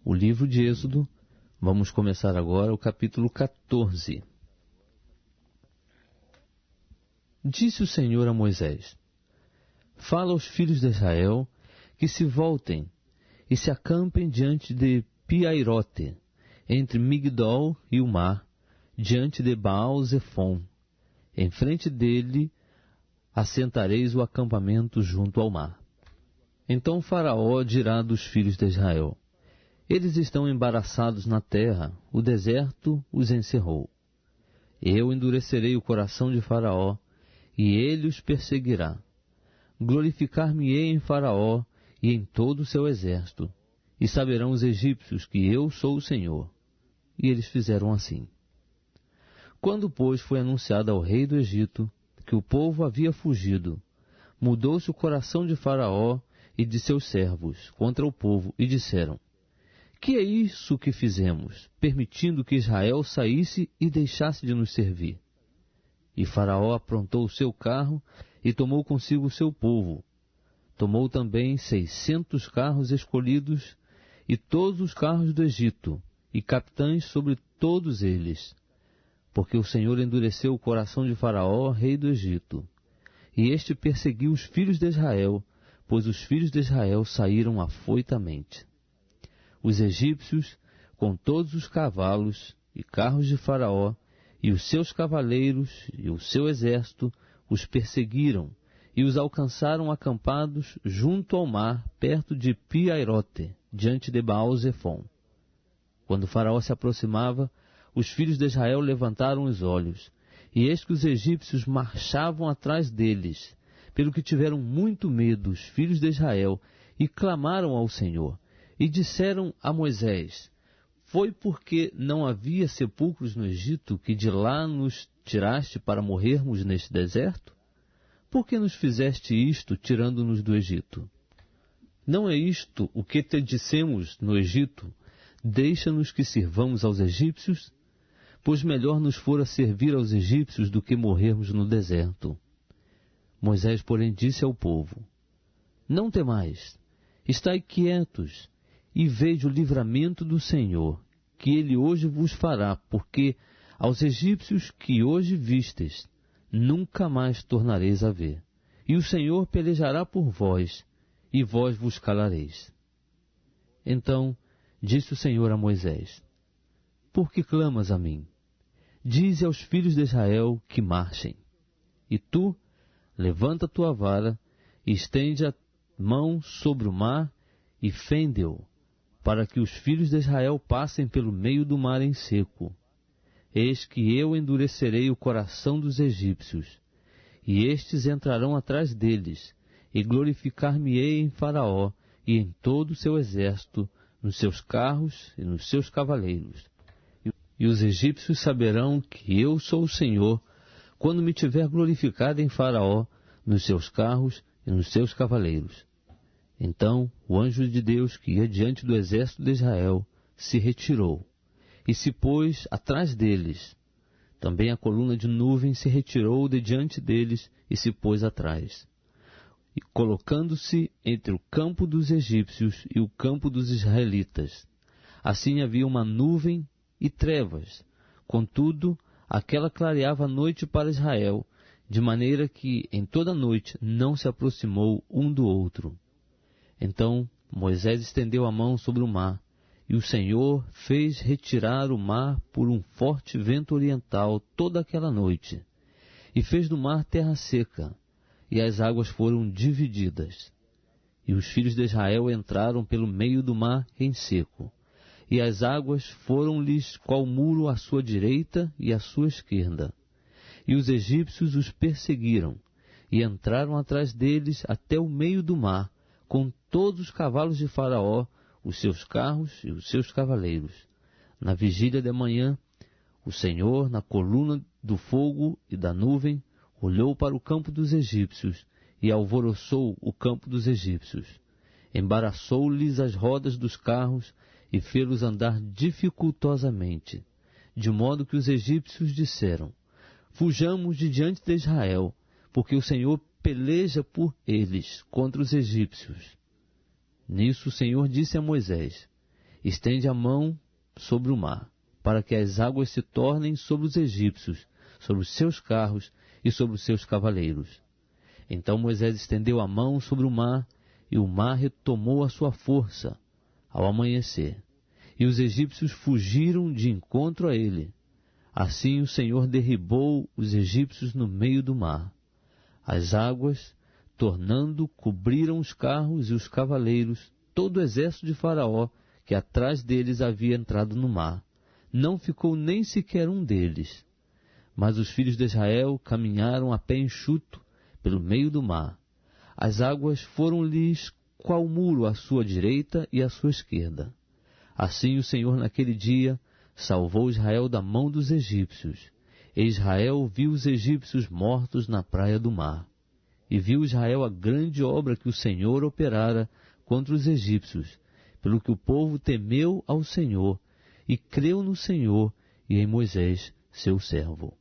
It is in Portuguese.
O livro de Êxodo, vamos começar agora o capítulo 14. Disse o Senhor a Moisés: Fala aos filhos de Israel que se voltem e se acampem diante de Pi-Hairote, entre Migdol e o mar, diante de Baal-Zefon. Em frente dele assentareis o acampamento junto ao mar. Então Faraó dirá dos filhos de Israel: Eles estão embaraçados na terra, o deserto os encerrou. Eu endurecerei o coração de Faraó, e ele os perseguirá. Glorificar-me-ei em Faraó e em todo o seu exército, e saberão os egípcios que eu sou o Senhor. E eles fizeram assim. Quando, pois, foi anunciado ao rei do Egito que o povo havia fugido, mudou-se o coração de Faraó e de seus servos contra o povo, e disseram: Que é isso que fizemos, permitindo que Israel saísse e deixasse de nos servir? E Faraó aprontou o seu carro e tomou consigo o seu povo. Tomou também 600 carros escolhidos e todos os carros do Egito, e capitães sobre todos eles, porque o Senhor endureceu o coração de Faraó, rei do Egito. E este perseguiu os filhos de Israel, pois os filhos de Israel saíram afoitamente. Os egípcios, com todos os cavalos e carros de Faraó, e os seus cavaleiros e o seu exército, os perseguiram, e os alcançaram acampados junto ao mar, perto de Pi-Hairote, diante de Baal-Zefon. Quando Faraó se aproximava, os filhos de Israel levantaram os olhos, e eis que os egípcios marchavam atrás deles, pelo que tiveram muito medo os filhos de Israel, e clamaram ao Senhor, e disseram a Moisés: Foi porque não havia sepulcros no Egito que de lá nos tiraste para morrermos neste deserto? Por que nos fizeste isto, tirando-nos do Egito? Não é isto o que te dissemos no Egito: Deixa-nos que sirvamos aos egípcios? Pois melhor nos fora servir aos egípcios do que morrermos no deserto. Moisés, porém, disse ao povo: Não temais, estai quietos, e veja o livramento do Senhor, que ele hoje vos fará, porque aos egípcios que hoje vistes, nunca mais tornareis a ver. E o Senhor pelejará por vós, e vós vos calareis. Então disse o Senhor a Moisés: Por que clamas a mim? Dize aos filhos de Israel que marchem. E tu, levanta a tua vara, e estende a mão sobre o mar, e fende-o, para que os filhos de Israel passem pelo meio do mar em seco. Eis que eu endurecerei o coração dos egípcios, e estes entrarão atrás deles, e glorificar-me-ei em Faraó e em todo o seu exército, nos seus carros e nos seus cavaleiros. E os egípcios saberão que eu sou o Senhor, quando me tiver glorificado em Faraó, nos seus carros e nos seus cavaleiros. Então o anjo de Deus, que ia diante do exército de Israel, se retirou, e se pôs atrás deles. Também a coluna de nuvem se retirou de diante deles, e se pôs atrás. E colocando-se entre o campo dos egípcios e o campo dos israelitas. Assim havia uma nuvem e trevas, contudo, aquela clareava a noite para Israel, de maneira que em toda a noite não se aproximou um do outro. Então Moisés estendeu a mão sobre o mar, e o Senhor fez retirar o mar por um forte vento oriental toda aquela noite, e fez do mar terra seca, e as águas foram divididas. E os filhos de Israel entraram pelo meio do mar em seco, e as águas foram-lhes qual muro à sua direita e à sua esquerda. E os egípcios os perseguiram, e entraram atrás deles até o meio do mar, com todos os cavalos de Faraó, os seus carros e os seus cavaleiros. Na vigília de manhã, o Senhor, na coluna do fogo e da nuvem, olhou para o campo dos egípcios e alvoroçou o campo dos egípcios. Embaraçou-lhes as rodas dos carros e fê-los andar dificultosamente, de modo que os egípcios disseram: Fujamos de diante de Israel, porque o Senhor peleja por eles contra os egípcios. Nisso o Senhor disse a Moisés: estende a mão sobre o mar, para que as águas se tornem sobre os egípcios, sobre os seus carros e sobre os seus cavaleiros. Então Moisés estendeu a mão sobre o mar, e o mar retomou a sua força ao amanhecer, e os egípcios fugiram de encontro a ele. Assim o Senhor derribou os egípcios no meio do mar. As águas, tornando, cobriram os carros e os cavaleiros, todo o exército de Faraó, que atrás deles havia entrado no mar. Não ficou nem sequer um deles. Mas os filhos de Israel caminharam a pé enxuto pelo meio do mar. As águas foram-lhes qual muro à sua direita e à sua esquerda. Assim o Senhor naquele dia salvou Israel da mão dos egípcios. E Israel viu os egípcios mortos na praia do mar. E viu Israel a grande obra que o Senhor operara contra os egípcios, pelo que o povo temeu ao Senhor, e creu no Senhor e em Moisés, seu servo.